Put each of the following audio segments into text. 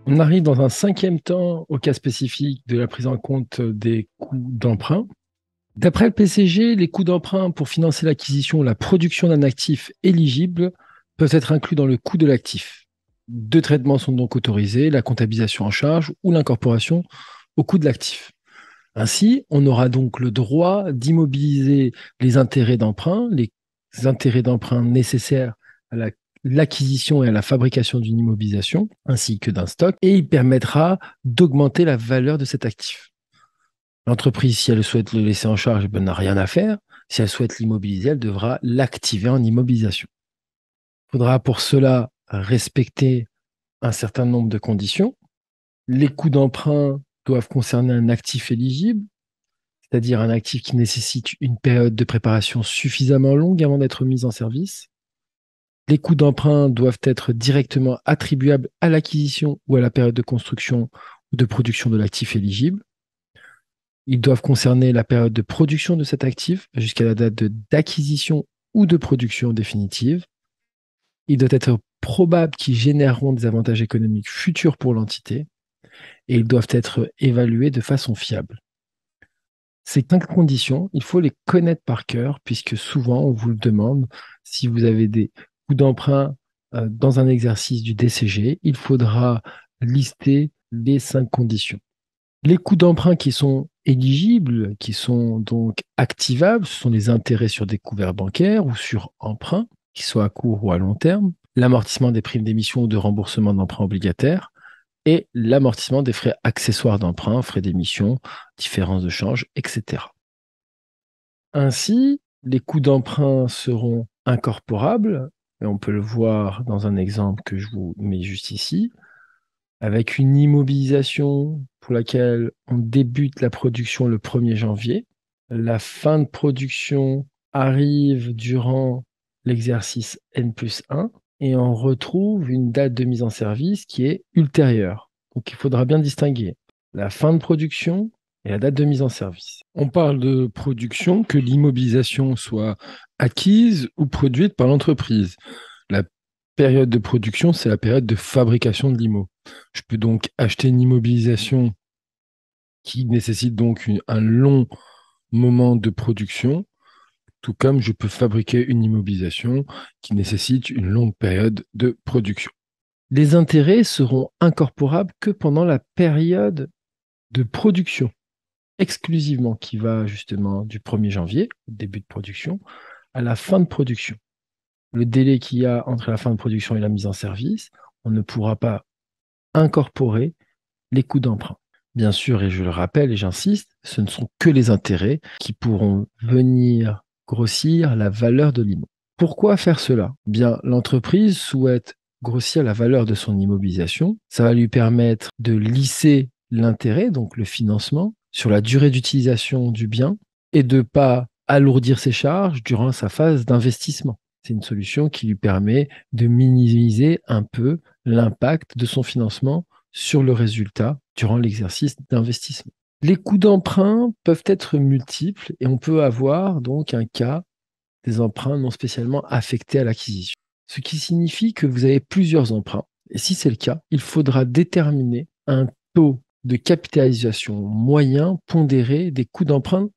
On arrive dans un cinquième temps au cas spécifique de la prise en compte des coûts d'emprunt. D'après le PCG, les coûts d'emprunt pour financer l'acquisition ou la production d'un actif éligible peuvent être inclus dans le coût de l'actif. Deux traitements sont donc autorisés, la comptabilisation en charge ou l'incorporation au coût de l'actif. Ainsi, on aura donc le droit d'immobiliser les intérêts d'emprunt, les intérêts d'emprunt nécessaires à l'acquisition et à la fabrication d'une immobilisation, ainsi que d'un stock, et il permettra d'augmenter la valeur de cet actif. L'entreprise, si elle souhaite le laisser en charge, n'a rien à faire. Si elle souhaite l'immobiliser, elle devra l'activer en immobilisation. Il faudra pour cela respecter un certain nombre de conditions. Les coûts d'emprunt doivent concerner un actif éligible, c'est-à-dire un actif qui nécessite une période de préparation suffisamment longue avant d'être mis en service. Les coûts d'emprunt doivent être directement attribuables à l'acquisition ou à la période de construction ou de production de l'actif éligible. Ils doivent concerner la période de production de cet actif jusqu'à la date d'acquisition ou de production définitive. Il doit être probable qu'ils généreront des avantages économiques futurs pour l'entité et ils doivent être évalués de façon fiable. Ces 5 conditions, il faut les connaître par cœur, puisque souvent on vous le demande si vous avez des coûts d'emprunt dans un exercice du DCG, il faudra lister les 5 conditions. Les coûts d'emprunt qui sont éligibles, qui sont donc activables, ce sont les intérêts sur des couverts bancaires ou sur emprunt, qui soient à court ou à long terme, l'amortissement des primes d'émission ou de remboursement d'emprunts obligataires, et l'amortissement des frais accessoires d'emprunt, frais d'émission, différences de change, etc. Ainsi, les coûts d'emprunt seront incorporables, et on peut le voir dans un exemple que je vous mets juste ici, avec une immobilisation pour laquelle on débute la production le 1er janvier. La fin de production arrive durant l'exercice N+1 et on retrouve une date de mise en service qui est ultérieure. Donc il faudra bien distinguer la fin de production et la date de mise en service. On parle de production, que l'immobilisation soit acquise ou produite par l'entreprise. La période de production, c'est la période de fabrication de l'IMO. Je peux donc acheter une immobilisation qui nécessite donc un long moment de production, tout comme je peux fabriquer une immobilisation qui nécessite une longue période de production. Les intérêts seront incorporables que pendant la période de production, exclusivement, qui va justement du 1er janvier, début de production, à la fin de production. Le délai qu'il y a entre la fin de production et la mise en service, on ne pourra pas incorporer les coûts d'emprunt. Bien sûr, et je le rappelle et j'insiste, ce ne sont que les intérêts qui pourront venir grossir la valeur de l'immeuble. Pourquoi faire cela? Bien, l'entreprise souhaite grossir la valeur de son immobilisation. Ça va lui permettre de lisser l'intérêt, donc le financement, sur la durée d'utilisation du bien et de ne pas alourdir ses charges durant sa phase d'investissement. C'est une solution qui lui permet de minimiser un peu l'impact de son financement sur le résultat durant l'exercice d'investissement. Les coûts d'emprunt peuvent être multiples et on peut avoir donc un cas des emprunts non spécialement affectés à l'acquisition. Ce qui signifie que vous avez plusieurs emprunts. Et si c'est le cas, il faudra déterminer un taux de capitalisation moyen pondéré des coûts d'emprunt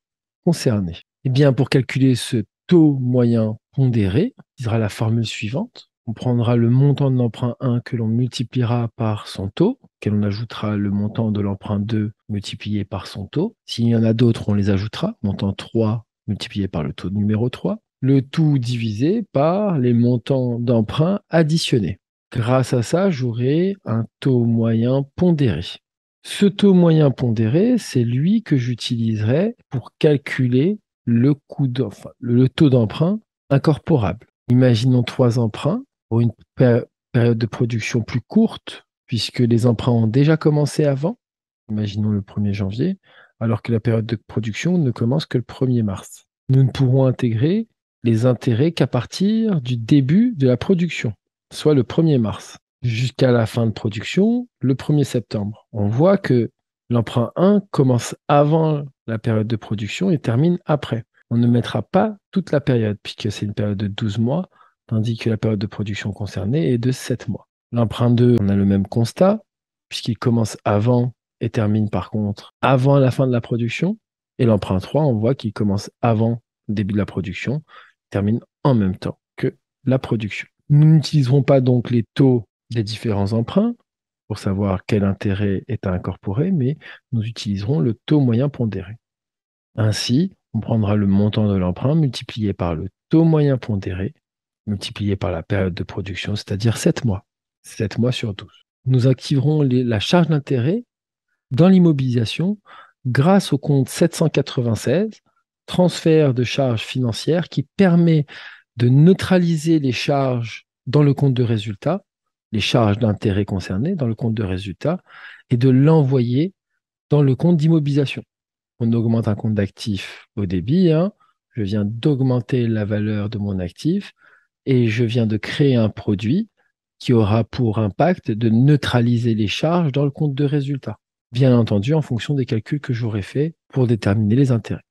concernés. Eh bien, pour calculer ce taux moyen pondéré, il sera la formule suivante. On prendra le montant de l'emprunt 1 que l'on multipliera par son taux, auquel on ajoutera le montant de l'emprunt 2 multiplié par son taux. S'il y en a d'autres, on les ajoutera. Montant 3 multiplié par le taux numéro 3. Le tout divisé par les montants d'emprunt additionnés. Grâce à ça, j'aurai un taux moyen pondéré. Ce taux moyen pondéré, c'est lui que j'utiliserai pour calculer le taux d'emprunt incorporable. Imaginons 3 emprunts pour une période de production plus courte, puisque les emprunts ont déjà commencé avant, imaginons le 1er janvier, alors que la période de production ne commence que le 1er mars. Nous ne pourrons intégrer les intérêts qu'à partir du début de la production, soit le 1er mars, jusqu'à la fin de production, le 1er septembre. On voit que l'emprunt 1 commence avant la période de production et termine après. On ne mettra pas toute la période, puisque c'est une période de 12 mois, tandis que la période de production concernée est de 7 mois. L'emprunt 2, on a le même constat. puisqu'il commence avant et termine par contre avant la fin de la production. Et l'emprunt 3, on voit qu'il commence avant le début de la production, termine en même temps que la production. Nous n'utiliserons pas donc les taux des différents emprunts pour savoir quel intérêt est à incorporer, mais nous utiliserons le taux moyen pondéré. Ainsi, on prendra le montant de l'emprunt multiplié par le taux moyen pondéré, multiplié par la période de production, c'est-à-dire 7 mois. 7 mois sur 12. Nous activerons la charge d'intérêt dans l'immobilisation grâce au compte 796, transfert de charges financières, qui permet de neutraliser les charges dans le compte de résultat, les charges d'intérêt concernées dans le compte de résultat, et de l'envoyer dans le compte d'immobilisation. On augmente un compte d'actif au débit, hein. Je viens d'augmenter la valeur de mon actif et je viens de créer un produit qui aura pour impact de neutraliser les charges dans le compte de résultat. Bien entendu, en fonction des calculs que j'aurai faits pour déterminer les intérêts.